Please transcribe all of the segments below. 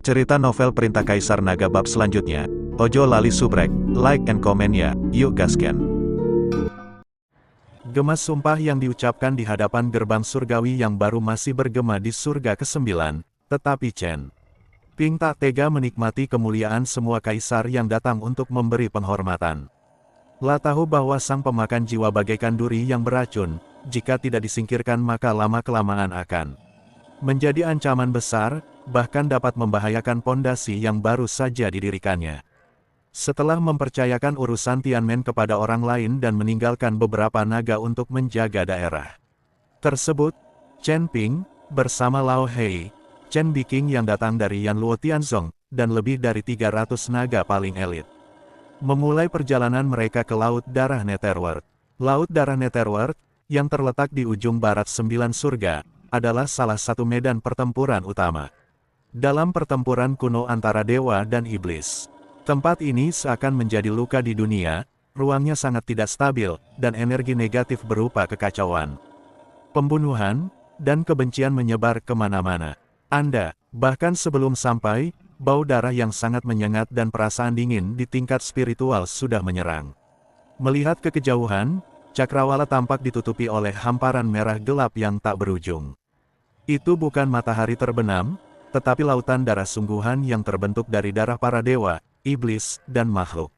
cerita novel Perintah Kaisar Naga bab selanjutnya. Ojo lali subrek, like and comment ya, yuk gasken. Gemas sumpah yang diucapkan di hadapan gerbang surgawi yang baru masih bergema di surga ke-9, tetapi Chen Ping tak tega menikmati kemuliaan semua kaisar yang datang untuk memberi penghormatan. Lah tahu bahwa sang pemakan jiwa bagaikan duri yang beracun, jika tidak disingkirkan maka lama-kelamaan akan menjadi ancaman besar, bahkan dapat membahayakan pondasi yang baru saja didirikannya. Setelah mempercayakan urusan Tianmen kepada orang lain dan meninggalkan beberapa naga untuk menjaga daerah tersebut, Chen Ping, bersama Lao Hei, Chen Biking yang datang dari Yanluo Tianzong, dan lebih dari 300 naga paling elit, memulai perjalanan mereka ke Laut Darah Netherworld. Laut Darah Netherworld, yang terletak di ujung barat 9 surga, adalah salah satu medan pertempuran utama dalam pertempuran kuno antara dewa dan iblis. Tempat ini seakan menjadi luka di dunia, ruangnya sangat tidak stabil, dan energi negatif berupa kekacauan, pembunuhan, dan kebencian menyebar kemana-mana. Anda, bahkan sebelum sampai, bau darah yang sangat menyengat dan perasaan dingin di tingkat spiritual sudah menyerang. Melihat ke kejauhan, Cakrawala tampak ditutupi oleh hamparan merah gelap yang tak berujung. Itu bukan matahari terbenam, tetapi lautan darah sungguhan yang terbentuk dari darah para dewa, iblis, dan makhluk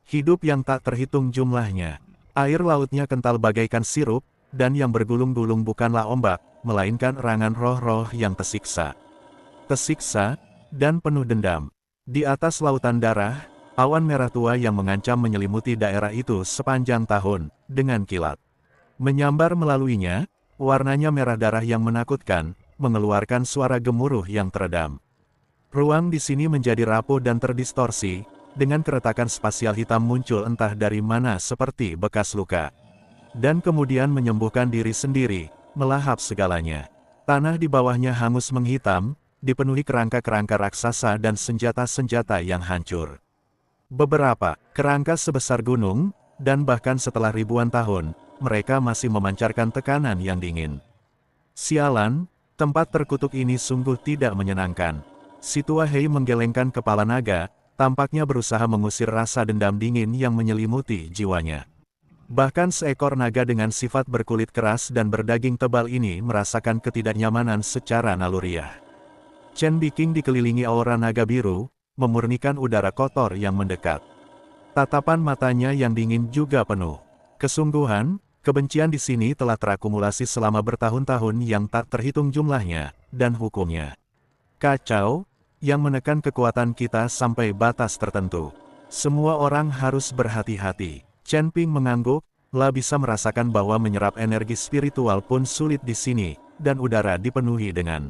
hidup yang tak terhitung jumlahnya. Air lautnya kental bagaikan sirup, dan yang bergulung-gulung bukanlah ombak, melainkan erangan roh-roh yang tersiksa, dan penuh dendam. Di atas lautan darah, awan merah tua yang mengancam menyelimuti daerah itu sepanjang tahun, dengan kilat menyambar melaluinya, warnanya merah darah yang menakutkan, mengeluarkan suara gemuruh yang teredam. Ruang di sini menjadi rapuh dan terdistorsi, dengan keretakan spasial hitam muncul entah dari mana seperti bekas luka, dan kemudian menyembuhkan diri sendiri, melahap segalanya. Tanah di bawahnya hangus menghitam, dipenuhi kerangka-kerangka raksasa dan senjata-senjata yang hancur. Beberapa kerangka sebesar gunung, dan bahkan setelah ribuan tahun, mereka masih memancarkan tekanan yang dingin. Sialan, tempat terkutuk ini sungguh tidak menyenangkan. Si tua Hei menggelengkan kepala naga, tampaknya berusaha mengusir rasa dendam dingin yang menyelimuti jiwanya. Bahkan seekor naga dengan sifat berkulit keras dan berdaging tebal ini merasakan ketidaknyamanan secara naluriah. Chen Biking dikelilingi aura naga biru, memurnikan udara kotor yang mendekat. Tatapan matanya yang dingin juga penuh kesungguhan. Kebencian di sini telah terakumulasi selama bertahun-tahun yang tak terhitung jumlahnya, dan hukumnya kacau, yang menekan kekuatan kita sampai batas tertentu. Semua orang harus berhati-hati. Chen Ping mengangguk, lah bisa merasakan bahwa menyerap energi spiritual pun sulit di sini, dan udara dipenuhi dengan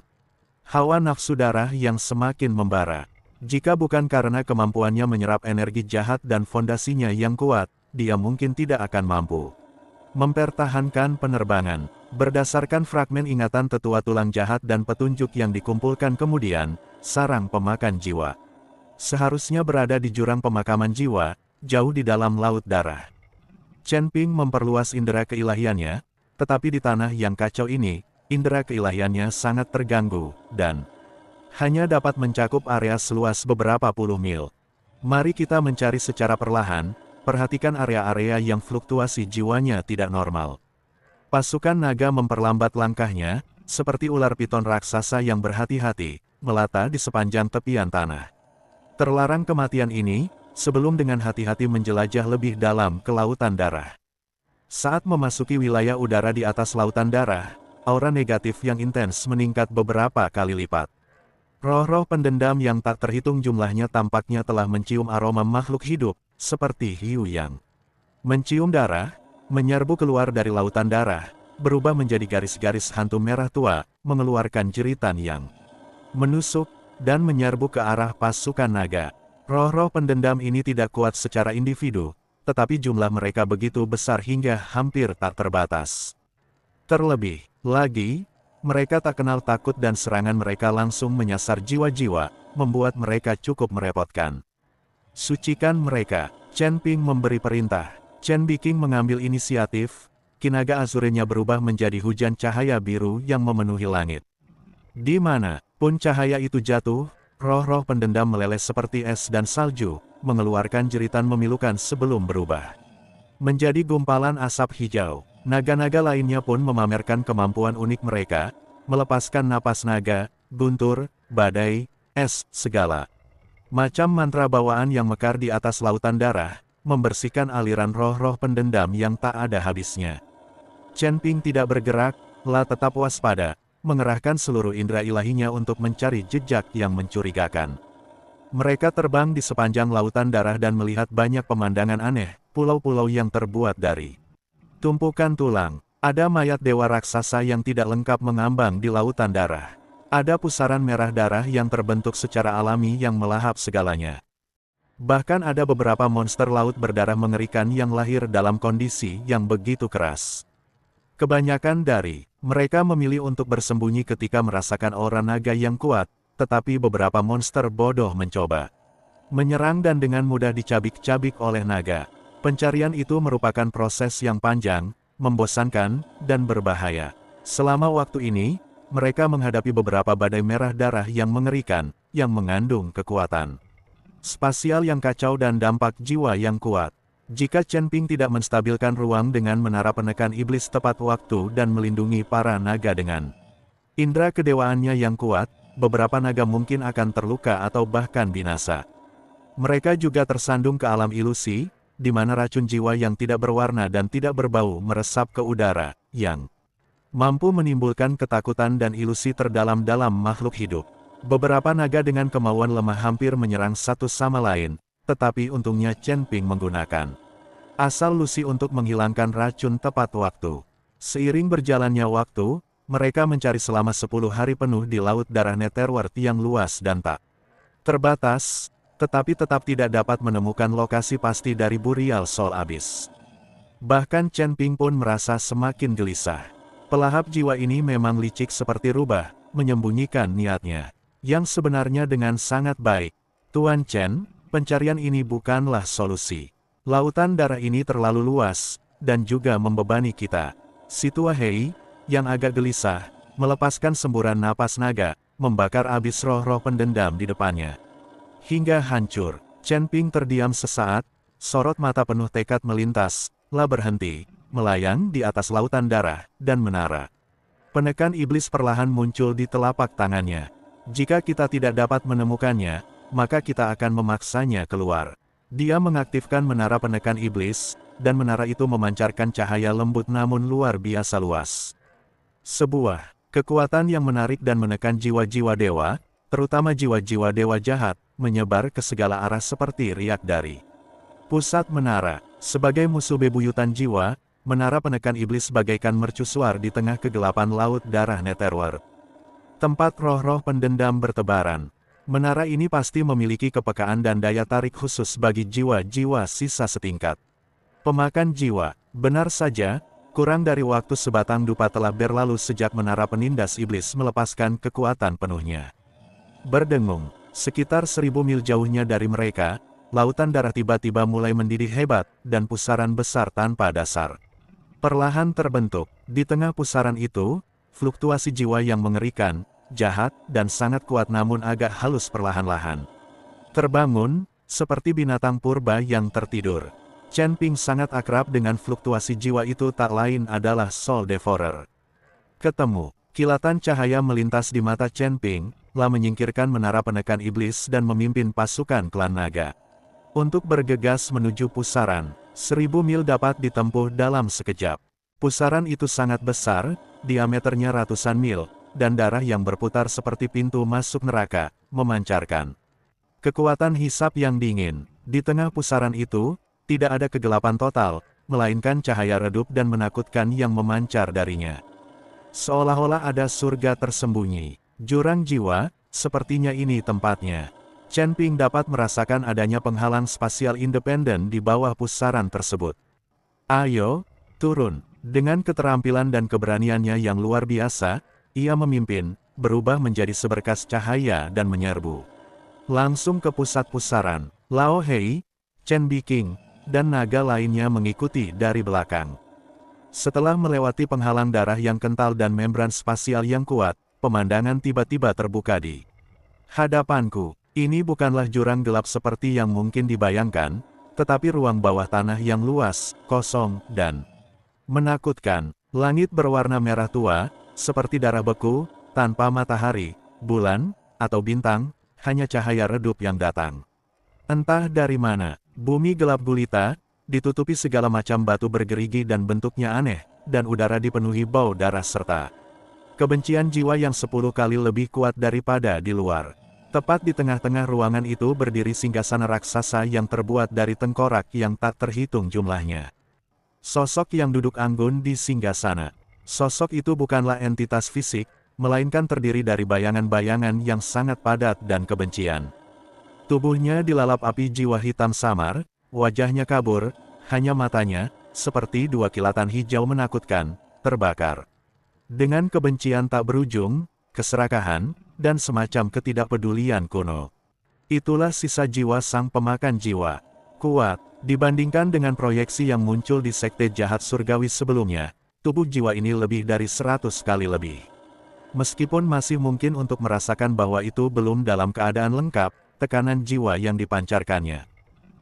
hawa nafsu darah yang semakin membara. Jika bukan karena kemampuannya menyerap energi jahat dan fondasinya yang kuat, dia mungkin tidak akan mampu mempertahankan penerbangan. Berdasarkan fragmen ingatan tetua tulang jahat dan petunjuk yang dikumpulkan kemudian, sarang pemakan jiwa seharusnya berada di jurang pemakaman jiwa, jauh di dalam laut darah. Chen Ping memperluas indera keilahiannya, tetapi di tanah yang kacau ini, indera keilahiannya sangat terganggu, dan hanya dapat mencakup area seluas beberapa puluh mil. Mari kita mencari secara perlahan. Perhatikan area-area yang fluktuasi jiwanya tidak normal. Pasukan naga memperlambat langkahnya, seperti ular piton raksasa yang berhati-hati, melata di sepanjang tepian tanah. Terlarang kematian ini, sebelum dengan hati-hati menjelajah lebih dalam ke lautan darah. Saat memasuki wilayah udara di atas lautan darah, aura negatif yang intens meningkat beberapa kali lipat. Roh-roh pendendam yang tak terhitung jumlahnya tampaknya telah mencium aroma makhluk hidup, seperti hiu yang mencium darah, menyerbu keluar dari lautan darah, berubah menjadi garis-garis hantu merah tua, mengeluarkan jeritan yang menusuk, dan menyerbu ke arah pasukan naga. Roh-roh pendendam ini tidak kuat secara individu, tetapi jumlah mereka begitu besar hingga hampir tak terbatas. Terlebih lagi, mereka tak kenal takut dan serangan mereka langsung menyasar jiwa-jiwa, membuat mereka cukup merepotkan. Sucikan mereka. Chen Ping memberi perintah. Chen Biking mengambil inisiatif, kinaga azurenya berubah menjadi hujan cahaya biru yang memenuhi langit. Di mana pun cahaya itu jatuh, roh-roh pendendam meleleh seperti es dan salju, mengeluarkan jeritan memilukan sebelum berubah menjadi gumpalan asap hijau. Naga-naga lainnya pun memamerkan kemampuan unik mereka, melepaskan napas naga, guntur, badai, es, segala macam mantra bawaan yang mekar di atas lautan darah, membersihkan aliran roh-roh pendendam yang tak ada habisnya. Chen Ping tidak bergerak, tetap waspada, mengerahkan seluruh indera ilahinya untuk mencari jejak yang mencurigakan. Mereka terbang di sepanjang lautan darah dan melihat banyak pemandangan aneh, pulau-pulau yang terbuat dari tumpukan tulang. Ada mayat dewa raksasa yang tidak lengkap mengambang di lautan darah. Ada pusaran merah darah yang terbentuk secara alami yang melahap segalanya. Bahkan ada beberapa monster laut berdarah mengerikan yang lahir dalam kondisi yang begitu keras. Kebanyakan dari mereka memilih untuk bersembunyi ketika merasakan aura naga yang kuat, tetapi beberapa monster bodoh mencoba menyerang dan dengan mudah dicabik-cabik oleh naga. Pencarian itu merupakan proses yang panjang, membosankan, dan berbahaya. Selama waktu ini, mereka menghadapi beberapa badai merah darah yang mengerikan, yang mengandung kekuatan spasial yang kacau dan dampak jiwa yang kuat. Jika Chen Ping tidak menstabilkan ruang dengan menara penekan iblis tepat waktu dan melindungi para naga dengan indera kedewaannya yang kuat, beberapa naga mungkin akan terluka atau bahkan binasa. Mereka juga tersandung ke alam ilusi, di mana racun jiwa yang tidak berwarna dan tidak berbau meresap ke udara, yang mampu menimbulkan ketakutan dan ilusi terdalam dalam makhluk hidup. Beberapa naga dengan kemauan lemah hampir menyerang satu sama lain, tetapi untungnya Chen Ping menggunakan asal lusi untuk menghilangkan racun tepat waktu. Seiring berjalannya waktu, mereka mencari selama 10 hari penuh di Laut Darah Netherworld yang luas dan tak terbatas, tetapi tetap tidak dapat menemukan lokasi pasti dari Burial Soul Abyss. Bahkan Chen Ping pun merasa semakin gelisah. Pelahap jiwa ini memang licik seperti rubah, menyembunyikan niatnya yang sebenarnya dengan sangat baik. Tuan Chen, pencarian ini bukanlah solusi. Lautan darah ini terlalu luas, dan juga membebani kita. Si Tua Hei, yang agak gelisah, melepaskan semburan napas naga, membakar abis roh-roh pendendam di depannya. Hingga hancur, Chen Ping terdiam sesaat, sorot mata penuh tekad melintas, berhenti, melayang di atas lautan darah, dan menara penekan iblis perlahan muncul di telapak tangannya. Jika kita tidak dapat menemukannya, maka kita akan memaksanya keluar. Dia mengaktifkan menara penekan iblis, dan menara itu memancarkan cahaya lembut namun luar biasa luas. Sebuah kekuatan yang menarik dan menekan jiwa-jiwa dewa, terutama jiwa-jiwa dewa jahat, menyebar ke segala arah seperti riak dari pusat menara. Sebagai musuh bebuyutan jiwa, menara penekan iblis bagaikan mercusuar di tengah kegelapan laut darah Netherworld. Tempat roh-roh pendendam bertebaran. Menara ini pasti memiliki kepekaan dan daya tarik khusus bagi jiwa-jiwa sisa setingkat. Pemakan jiwa, benar saja. Kurang dari waktu sebatang dupa telah berlalu sejak menara penindas iblis melepaskan kekuatan penuhnya. Berdengung, sekitar 1000 mil jauhnya dari mereka, lautan darah tiba-tiba mulai mendidih hebat, dan pusaran besar tanpa dasar perlahan terbentuk. Di tengah pusaran itu, fluktuasi jiwa yang mengerikan, jahat, dan sangat kuat namun agak halus perlahan-lahan terbangun, seperti binatang purba yang tertidur. Chen Ping sangat akrab dengan fluktuasi jiwa itu, tak lain adalah Soul Devourer. Ketemu, kilatan cahaya melintas di mata Chen Ping, menyingkirkan menara penekan iblis dan memimpin pasukan klan naga untuk bergegas menuju pusaran. 1000 mil dapat ditempuh dalam sekejap. Pusaran itu sangat besar, diameternya ratusan mil, dan darah yang berputar seperti pintu masuk neraka, memancarkan kekuatan hisap yang dingin. Di tengah pusaran itu, tidak ada kegelapan total, melainkan cahaya redup dan menakutkan yang memancar darinya. Seolah-olah ada surga tersembunyi. Jurang jiwa, sepertinya ini tempatnya. Chen Ping dapat merasakan adanya penghalang spasial independen di bawah pusaran tersebut. Ayo, turun. Dengan keterampilan dan keberaniannya yang luar biasa, ia memimpin, berubah menjadi seberkas cahaya dan menyerbu langsung ke pusat pusaran. Lao Hei, Chen Biking, dan naga lainnya mengikuti dari belakang. Setelah melewati penghalang darah yang kental dan membran spasial yang kuat, pemandangan tiba-tiba terbuka di Hadapanku, ini bukanlah jurang gelap seperti yang mungkin dibayangkan, tetapi ruang bawah tanah yang luas, kosong, dan menakutkan. Langit berwarna merah tua, seperti darah beku, tanpa matahari, bulan, atau bintang, hanya cahaya redup yang datang. Entah dari mana, bumi gelap gulita, ditutupi segala macam batu bergerigi dan bentuknya aneh, dan udara dipenuhi bau darah serta kebencian jiwa yang 10 kali lebih kuat daripada di luar. Tepat di tengah-tengah ruangan itu berdiri singgasana raksasa yang terbuat dari tengkorak yang tak terhitung jumlahnya. Sosok yang duduk anggun di singgasana. Sosok itu bukanlah entitas fisik, melainkan terdiri dari bayangan-bayangan yang sangat padat dan kebencian. Tubuhnya dilalap api jiwa hitam samar, wajahnya kabur, hanya matanya, seperti dua kilatan hijau menakutkan, terbakar dengan kebencian tak berujung, keserakahan, dan semacam ketidakpedulian kuno. Itulah sisa jiwa sang pemakan jiwa. Kuat, dibandingkan dengan proyeksi yang muncul di sekte jahat surgawi sebelumnya, tubuh jiwa ini lebih dari 100 kali lebih. Meskipun masih mungkin untuk merasakan bahwa itu belum dalam keadaan lengkap, tekanan jiwa yang dipancarkannya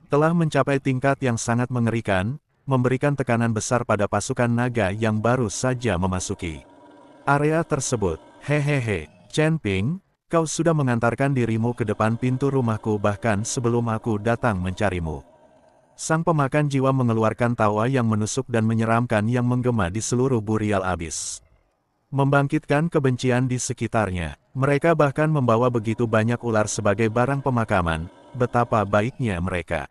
telah mencapai tingkat yang sangat mengerikan, memberikan tekanan besar pada pasukan naga yang baru saja memasuki area tersebut. Hehehe, Chen Ping, kau sudah mengantarkan dirimu ke depan pintu rumahku bahkan sebelum aku datang mencarimu. Sang pemakan jiwa mengeluarkan tawa yang menusuk dan menyeramkan yang menggema di seluruh burial abis. Membangkitkan kebencian di sekitarnya. Mereka bahkan membawa begitu banyak ular sebagai barang pemakaman, betapa baiknya mereka.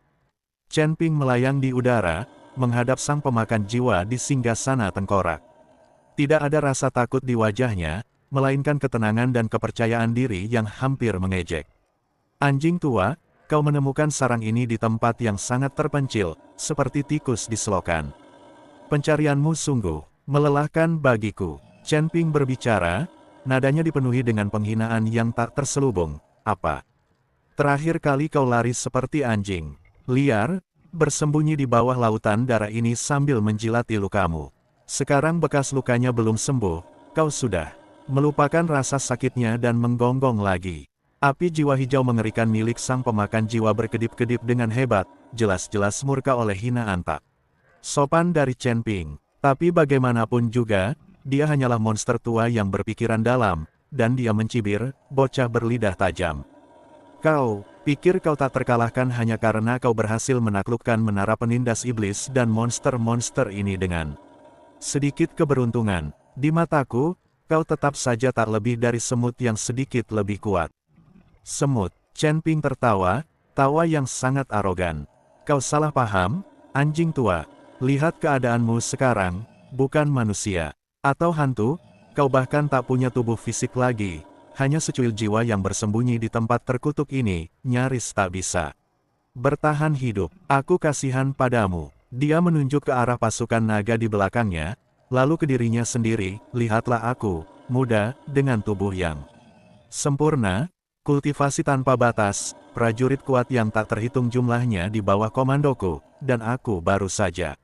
Chen Ping melayang di udara, menghadap sang pemakan jiwa di singgasana tengkorak. Tidak ada rasa takut di wajahnya, melainkan ketenangan dan kepercayaan diri yang hampir mengejek. Anjing tua, kau menemukan sarang ini di tempat yang sangat terpencil, seperti tikus di selokan. Pencarianmu sungguh melelahkan bagiku. Chen Ping berbicara, nadanya dipenuhi dengan penghinaan yang tak terselubung. Apa? Terakhir kali kau lari seperti anjing liar, bersembunyi di bawah lautan darah ini sambil menjilati lukamu. Sekarang bekas lukanya belum sembuh, kau sudah melupakan rasa sakitnya dan menggonggong lagi. Api jiwa hijau mengerikan milik sang pemakan jiwa berkedip-kedip dengan hebat, jelas-jelas murka oleh hinaan tak sopan dari Chen Ping. Tapi bagaimanapun juga, dia hanyalah monster tua yang berpikiran dalam, dan dia mencibir, bocah berlidah tajam. Kau pikir kau tak terkalahkan hanya karena kau berhasil menaklukkan menara penindas iblis dan monster-monster ini dengan sedikit keberuntungan. Di mataku, kau tetap saja tak lebih dari semut yang sedikit lebih kuat. Semut, Chen Ping tertawa, tawa yang sangat arogan. Kau salah paham, anjing tua. Lihat keadaanmu sekarang, bukan manusia atau hantu, kau bahkan tak punya tubuh fisik lagi. Hanya secuil jiwa yang bersembunyi di tempat terkutuk ini, nyaris tak bisa bertahan hidup. Aku kasihan padamu. Dia menunjuk ke arah pasukan naga di belakangnya, lalu ke dirinya sendiri, lihatlah aku, muda, dengan tubuh yang sempurna, kultivasi tanpa batas, prajurit kuat yang tak terhitung jumlahnya di bawah komandoku, dan aku baru saja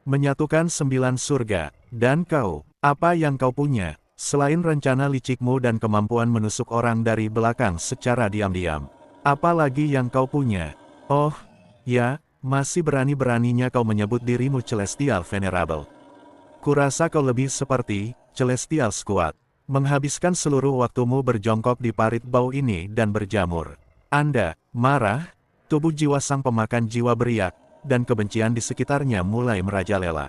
menyatukan 9 surga. Dan kau, apa yang kau punya, selain rencana licikmu dan kemampuan menusuk orang dari belakang secara diam-diam? Apa lagi yang kau punya? Oh, ya, masih berani-beraninya kau menyebut dirimu Celestial Venerable. Kurasa kau lebih seperti Celestial Squad. Menghabiskan seluruh waktumu berjongkok di parit bau ini dan berjamur. Anda marah? Tubuh jiwa sang pemakan jiwa beriak, dan kebencian di sekitarnya mulai merajalela.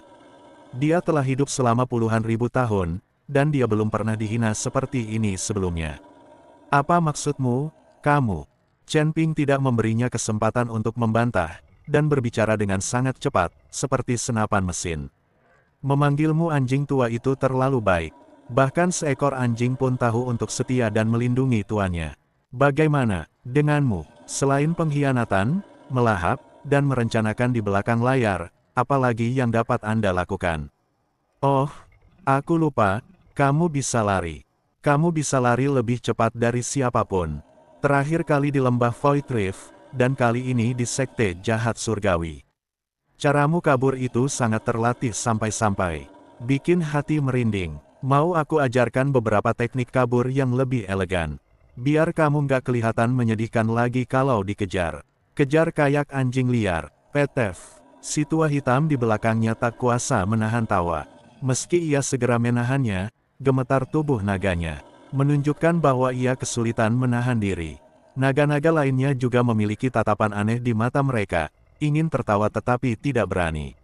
Dia telah hidup selama puluhan ribu tahun, dan dia belum pernah dihina seperti ini sebelumnya. Apa maksudmu, kamu? Chen Ping tidak memberinya kesempatan untuk membantah, dan berbicara dengan sangat cepat, seperti senapan mesin. Memanggilmu anjing tua itu terlalu baik. Bahkan seekor anjing pun tahu untuk setia dan melindungi tuannya. Bagaimana denganmu? Selain pengkhianatan, melahap, dan merencanakan di belakang layar, apalagi yang dapat Anda lakukan? Oh, aku lupa, kamu bisa lari. Kamu bisa lari lebih cepat dari siapapun. Terakhir kali di lembah Void Rift, dan kali ini di sekte jahat surgawi. Caramu kabur itu sangat terlatih sampai-sampai bikin hati merinding. Mau aku ajarkan beberapa teknik kabur yang lebih elegan? Biar kamu nggak kelihatan menyedihkan lagi kalau dikejar. Kejar kayak anjing liar, Petef. Si tua hitam di belakangnya tak kuasa menahan tawa. Meski ia segera menahannya, gemetar tubuh naganya menunjukkan bahwa ia kesulitan menahan diri. Naga-naga lainnya juga memiliki tatapan aneh di mata mereka, ingin tertawa tetapi tidak berani.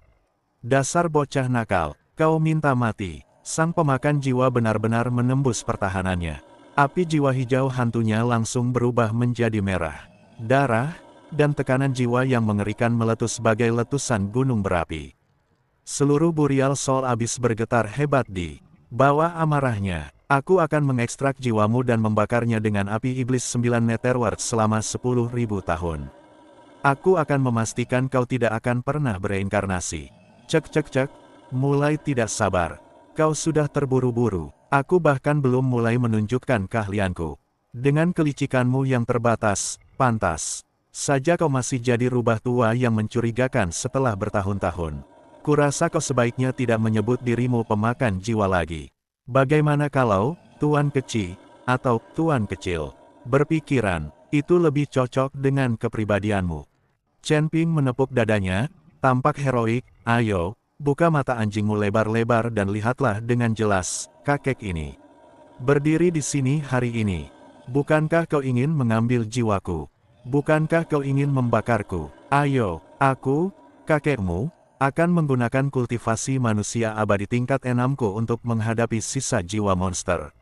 Dasar bocah nakal, kau minta mati. Sang pemakan jiwa benar-benar menembus pertahanannya. Api jiwa hijau hantunya langsung berubah menjadi merah. Darah, dan tekanan jiwa yang mengerikan meletus sebagai letusan gunung berapi. Seluruh Burial Soul Abyss bergetar hebat di bawah amarahnya. Aku akan mengekstrak jiwamu dan membakarnya dengan api iblis 9 Netherworld selama 10.000 tahun. Aku akan memastikan kau tidak akan pernah bereinkarnasi. Cek, mulai tidak sabar. Kau sudah terburu-buru. Aku bahkan belum mulai menunjukkan keahlianku. Dengan kelicikanmu yang terbatas, pantas saja kau masih jadi rubah tua yang mencurigakan setelah bertahun-tahun. Kurasa kau sebaiknya tidak menyebut dirimu pemakan jiwa lagi. Bagaimana kalau, Tuan Kecil, atau Tuan Kecil, berpikiran, itu lebih cocok dengan kepribadianmu. Chen Ping menepuk dadanya, tampak heroik. Ayo, buka mata anjingmu lebar-lebar dan lihatlah dengan jelas, kakek ini berdiri di sini hari ini. Bukankah kau ingin mengambil jiwaku? Bukankah kau ingin membakarku? Ayo, aku, kakekmu, akan menggunakan kultivasi manusia abadi tingkat 6-ku untuk menghadapi sisa jiwa monster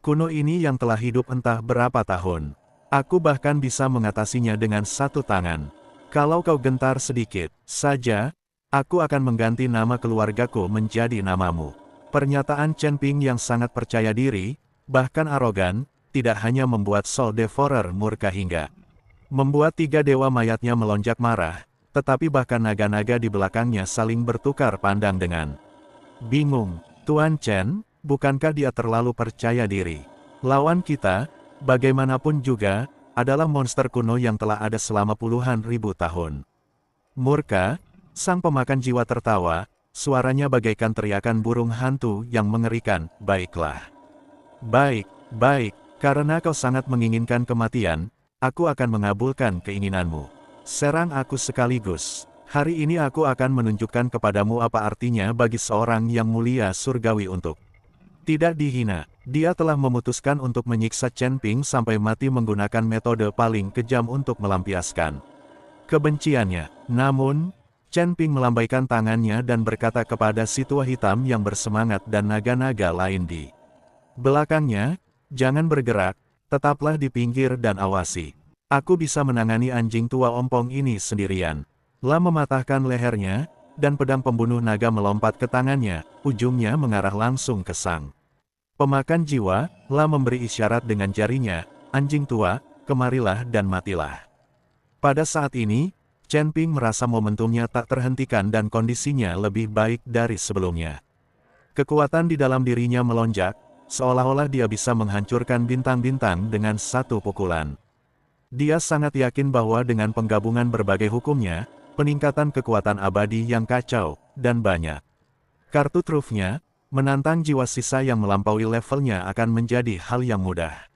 kuno ini yang telah hidup entah berapa tahun. Aku bahkan bisa mengatasinya dengan satu tangan. Kalau kau gentar sedikit saja, aku akan mengganti nama keluargaku menjadi namamu. Pernyataan Chen Ping yang sangat percaya diri, bahkan arogan, tidak hanya membuat Soul Devourer murka hingga membuat 3 dewa mayatnya melonjak marah, tetapi bahkan naga-naga di belakangnya saling bertukar pandang dengan bingung. Tuan Chen, bukankah dia terlalu percaya diri? Lawan kita, bagaimanapun juga, adalah monster kuno yang telah ada selama puluhan ribu tahun. Murka, sang pemakan jiwa tertawa, suaranya bagaikan teriakan burung hantu yang mengerikan. Baiklah. Baik, karena kau sangat menginginkan kematian, aku akan mengabulkan keinginanmu. Serang aku sekaligus. Hari ini aku akan menunjukkan kepadamu apa artinya bagi seorang yang mulia surgawi untuk tidak dihina. Dia telah memutuskan untuk menyiksa Chen Ping sampai mati menggunakan metode paling kejam untuk melampiaskan kebenciannya. Namun, Chen Ping melambaikan tangannya dan berkata kepada si tua hitam yang bersemangat dan naga-naga lain di belakangnya, jangan bergerak, tetaplah di pinggir dan awasi. Aku bisa menangani anjing tua ompong ini sendirian. La mematahkan lehernya, dan pedang pembunuh naga melompat ke tangannya, ujungnya mengarah langsung ke sang pemakan jiwa. La memberi isyarat dengan jarinya, anjing tua, kemarilah dan matilah. Pada saat ini, Chen Ping merasa momentumnya tak terhentikan dan kondisinya lebih baik dari sebelumnya. Kekuatan di dalam dirinya melonjak, seolah-olah dia bisa menghancurkan bintang-bintang dengan satu pukulan. Dia sangat yakin bahwa dengan penggabungan berbagai hukumnya, peningkatan kekuatan abadi yang kacau, dan banyak kartu trufnya, menantang jiwa sisa yang melampaui levelnya akan menjadi hal yang mudah.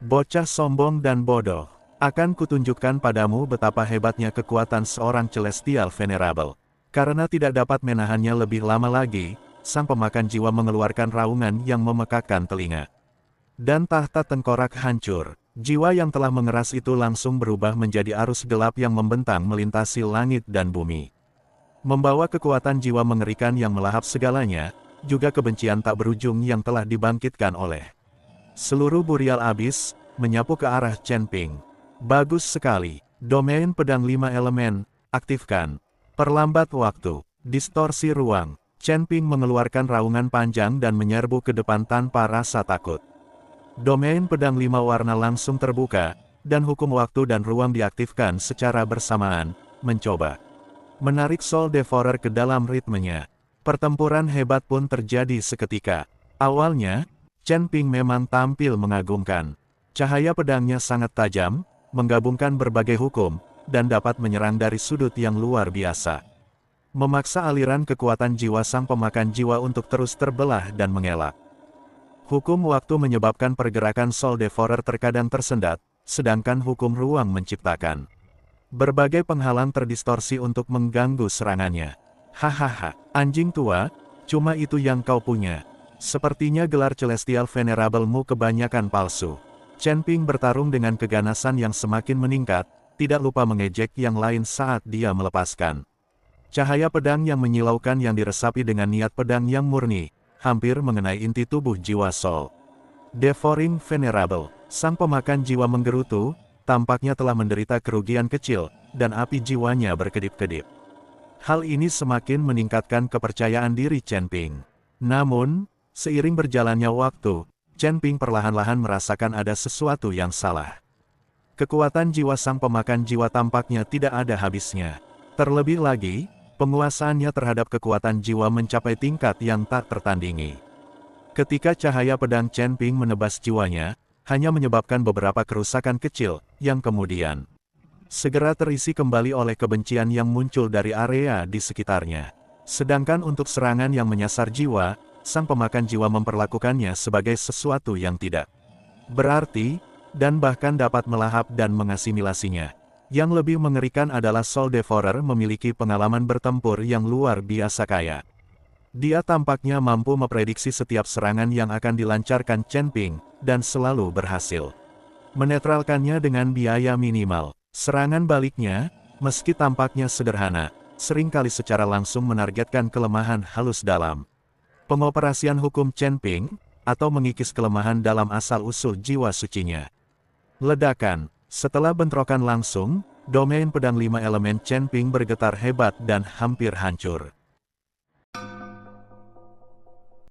Bocah sombong dan bodoh, akan kutunjukkan padamu betapa hebatnya kekuatan seorang Celestial Venerable. Karena tidak dapat menahannya lebih lama lagi, sang pemakan jiwa mengeluarkan raungan yang memekakkan telinga. Dan tahta tengkorak hancur. Jiwa yang telah mengeras itu langsung berubah menjadi arus gelap yang membentang melintasi langit dan bumi. Membawa kekuatan jiwa mengerikan yang melahap segalanya, juga kebencian tak berujung yang telah dibangkitkan oleh seluruh Burial Abyss, menyapu ke arah Chen Ping. Bagus sekali. Domain pedang 5 elemen, aktifkan. Perlambat waktu. Distorsi ruang. Chen Ping mengeluarkan raungan panjang dan menyerbu ke depan tanpa rasa takut. Domain pedang 5 warna langsung terbuka, dan hukum waktu dan ruang diaktifkan secara bersamaan, mencoba menarik Soul Devourer ke dalam ritmenya. Pertempuran hebat pun terjadi seketika. Awalnya, Chen Ping memang tampil mengagumkan. Cahaya pedangnya sangat tajam, menggabungkan berbagai hukum, dan dapat menyerang dari sudut yang luar biasa. Memaksa aliran kekuatan jiwa sang pemakan jiwa untuk terus terbelah dan mengelak. Hukum waktu menyebabkan pergerakan Soul Devourer terkadang tersendat, sedangkan hukum ruang menciptakan berbagai penghalang terdistorsi untuk mengganggu serangannya. Hahaha, anjing tua, cuma itu yang kau punya. Sepertinya gelar Celestial Venerable-mu kebanyakan palsu. Chen Ping bertarung dengan keganasan yang semakin meningkat, tidak lupa mengejek yang lain saat dia melepaskan cahaya pedang yang menyilaukan yang diresapi dengan niat pedang yang murni, hampir mengenai inti tubuh jiwa Soul Devouring Venerable. Sang pemakan jiwa menggerutu, tampaknya telah menderita kerugian kecil, dan api jiwanya berkedip-kedip. Hal ini semakin meningkatkan kepercayaan diri Chen Ping. Namun, seiring berjalannya waktu, Chen Ping perlahan-lahan merasakan ada sesuatu yang salah. Kekuatan jiwa sang pemakan jiwa tampaknya tidak ada habisnya. Terlebih lagi, penguasaannya terhadap kekuatan jiwa mencapai tingkat yang tak tertandingi. Ketika cahaya pedang Chen Ping menebas jiwanya, hanya menyebabkan beberapa kerusakan kecil, yang kemudian segera terisi kembali oleh kebencian yang muncul dari area di sekitarnya. Sedangkan untuk serangan yang menyasar jiwa, sang pemakan jiwa memperlakukannya sebagai sesuatu yang tidak berarti, dan bahkan dapat melahap dan mengasimilasinya. Yang lebih mengerikan adalah Soul Devourer memiliki pengalaman bertempur yang luar biasa kaya. Dia tampaknya mampu memprediksi setiap serangan yang akan dilancarkan Chen Ping, dan selalu berhasil menetralkannya dengan biaya minimal. Serangan baliknya, meski tampaknya sederhana, seringkali secara langsung menargetkan kelemahan halus dalam pengoperasian hukum Chen Ping, atau mengikis kelemahan dalam asal-usul jiwa sucinya. Ledakan. Setelah bentrokan langsung, domain pedang 5 elemen Chen Ping bergetar hebat dan hampir hancur.